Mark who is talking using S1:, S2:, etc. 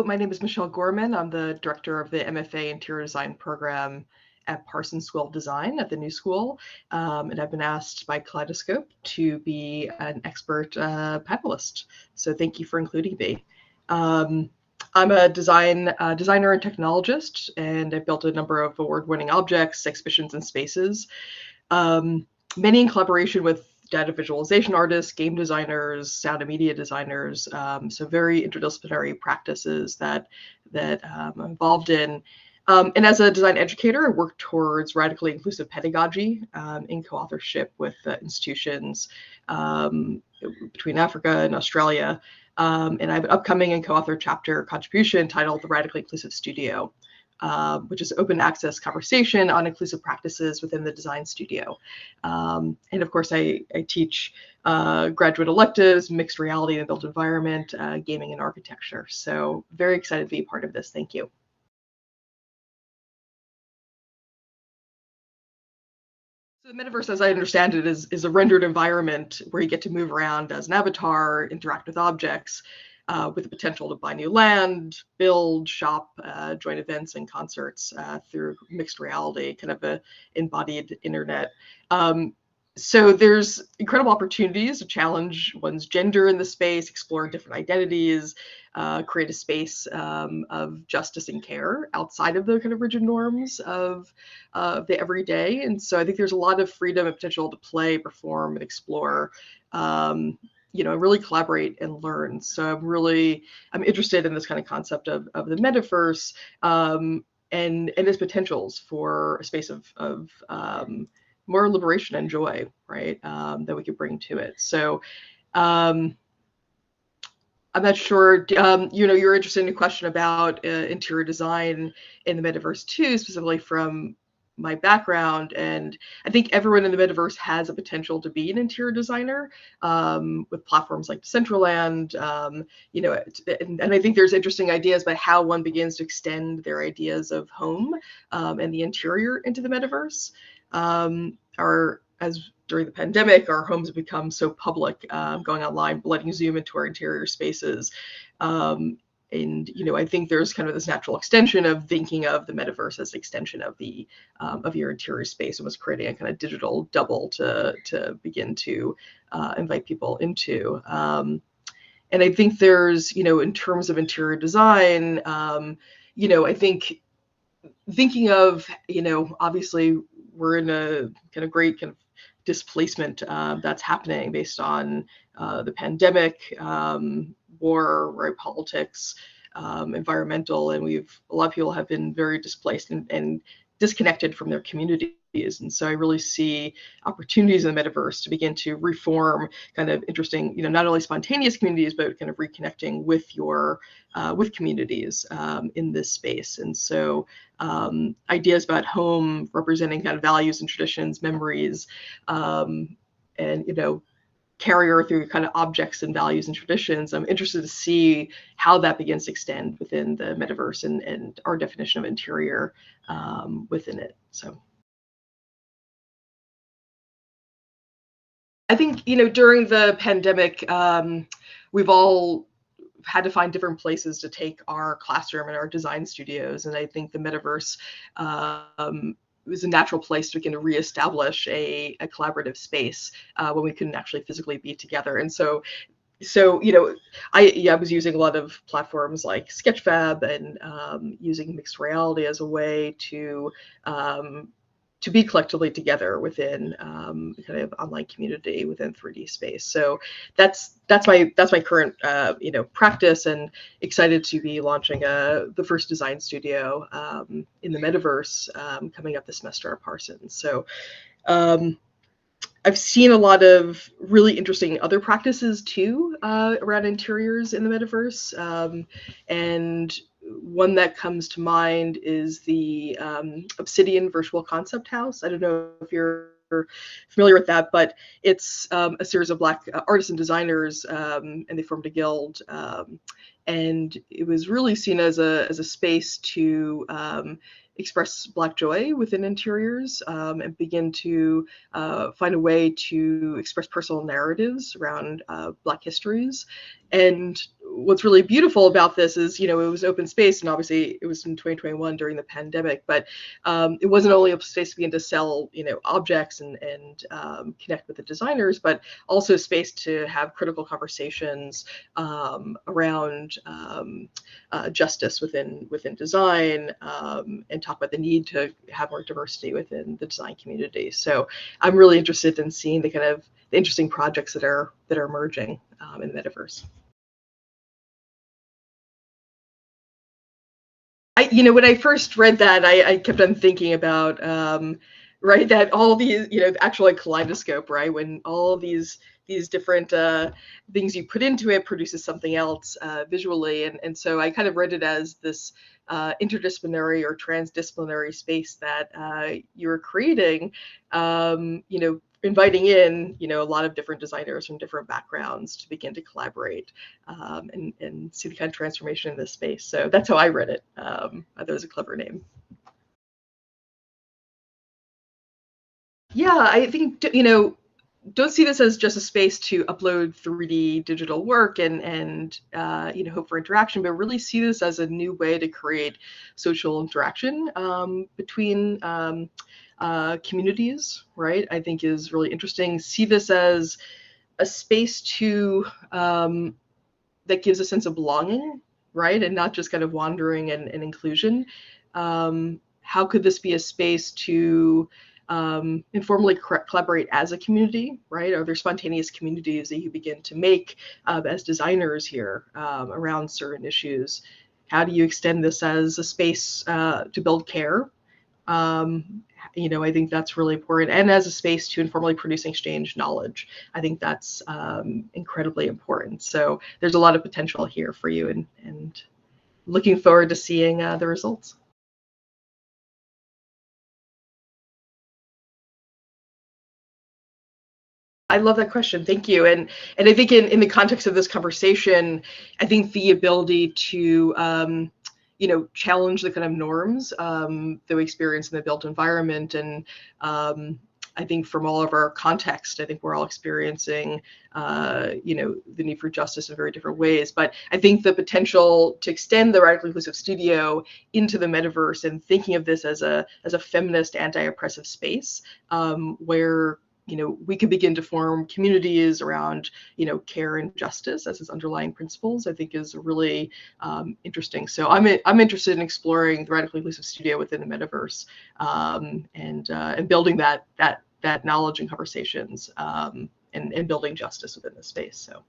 S1: So my name is Michele Gorman. I'm the director of the MFA Interior Design program at Parsons School of Design at the New School. And I've been asked by Kaleidoscope to be an expert panelist. So thank you for including me. I'm a designer and technologist, and I've built a number of award-winning objects, exhibitions, and spaces, many in collaboration with data visualization artists, game designers, sound and media designers. So very interdisciplinary practices that I'm involved in. And as a design educator, I work towards radically inclusive pedagogy in co-authorship with institutions between Africa and Australia. And I have an upcoming and co-authored chapter contribution titled The Radically Inclusive Studio, which is open access conversation on inclusive practices within the design studio. And of course, I teach graduate electives, mixed reality and built environment, gaming and architecture. So very excited to be part of this. Thank you. So the metaverse, as I understand it, is a rendered environment where you get to move around as an avatar, interact with objects, with the potential to buy new land, build, shop, join events and concerts through mixed reality, kind of a embodied internet. So there's incredible opportunities to challenge one's gender in the space, explore different identities, create a space of justice and care outside of the kind of rigid norms of the everyday. And so I think there's a lot of freedom and potential to play, perform, and explore. Really collaborate and learn. So I'm interested in this kind of concept of the metaverse and its potentials for a space of more liberation and joy, right? That we could bring to it. So I'm not sure, you're interested in a question about interior design in the metaverse too, specifically from my background, and I think everyone in the metaverse has a potential to be an interior designer with platforms like Decentraland, and I think there's interesting ideas about how one begins to extend their ideas of home and the interior into the metaverse. As during the pandemic, our homes have become so public, going online, letting Zoom into our interior spaces. I think there's kind of this natural extension of thinking of the metaverse as an extension of of your interior space, almost creating a kind of digital double to begin to invite people into. And I think there's, in terms of interior design, I think thinking of, obviously we're in a kind of great kind of displacement that's happening based on the pandemic, war, right, politics, environmental, and a lot of people have been very displaced and disconnected from their communities. And so I really see opportunities in the metaverse to begin to reform kind of interesting, not only spontaneous communities, but kind of reconnecting with with communities in this space. And so ideas about home representing kind of values and traditions, memories, and, carrier through kind of objects and values and traditions. I'm interested to see how that begins to extend within the metaverse and our definition of interior within it. So I think, during the pandemic, we've all had to find different places to take our classroom and our design studios. And I think the metaverse was a natural place to begin to reestablish a collaborative space when we couldn't actually physically be together. And so I was using a lot of platforms like Sketchfab and using mixed reality as a way to be collectively together within kind of online community within 3D space. So that's my current practice, and excited to be launching the first design studio in the metaverse coming up this semester at Parsons. So I've seen a lot of really interesting other practices too around interiors in the metaverse, and one that comes to mind is the Obsidian Virtual Concept House. I don't know if you're familiar with that, but it's a series of Black artists and designers, and they formed a guild. And it was really seen as a space to express Black joy within interiors, and begin to find a way to express personal narratives around Black histories. And what's really beautiful about this is, it was open space, and obviously it was in 2021 during the pandemic, but it wasn't only a space to begin to sell, objects and connect with the designers, but also a space to have critical conversations around justice within design, and talk about the need to have more diversity within the design community. So I'm really interested in seeing the kind of the interesting projects that are emerging in the metaverse. When I first read that, I kept on thinking about, right, that all these, actual like kaleidoscope, right, when all these different things you put into it produces something else visually, and so I kind of read it as this interdisciplinary or transdisciplinary space that you're creating, inviting in, a lot of different designers from different backgrounds to begin to collaborate, and see the kind of transformation in this space. So that's how I read it. I thought it was a clever name. Yeah, I think, don't see this as just a space to upload 3D digital work and hope for interaction, but really see this as a new way to create social interaction between communities, right? I think is really interesting. See this as a space to that gives a sense of belonging, right, and not just kind of wandering and inclusion. How could this be a space to informally collaborate as a community, right? Are there spontaneous communities that you begin to make as designers here around certain issues? How do you extend this as a space to build care? I think that's really important. And as a space to informally produce and exchange knowledge, I think that's incredibly important. So there's a lot of potential here for you, and looking forward to seeing the results. I love that question. Thank you. And I think in the context of this conversation, I think the ability to challenge the kind of norms that we experience in the built environment, and I think from all of our context, I think we're all experiencing the need for justice in very different ways. But I think the potential to extend the radically inclusive studio into the metaverse, and thinking of this as a feminist anti-oppressive space, where we could begin to form communities around, care and justice as its underlying principles, I think is really interesting. So I'm interested in exploring the radically inclusive studio within the metaverse, and building that knowledge and conversations, and building justice within the space. So.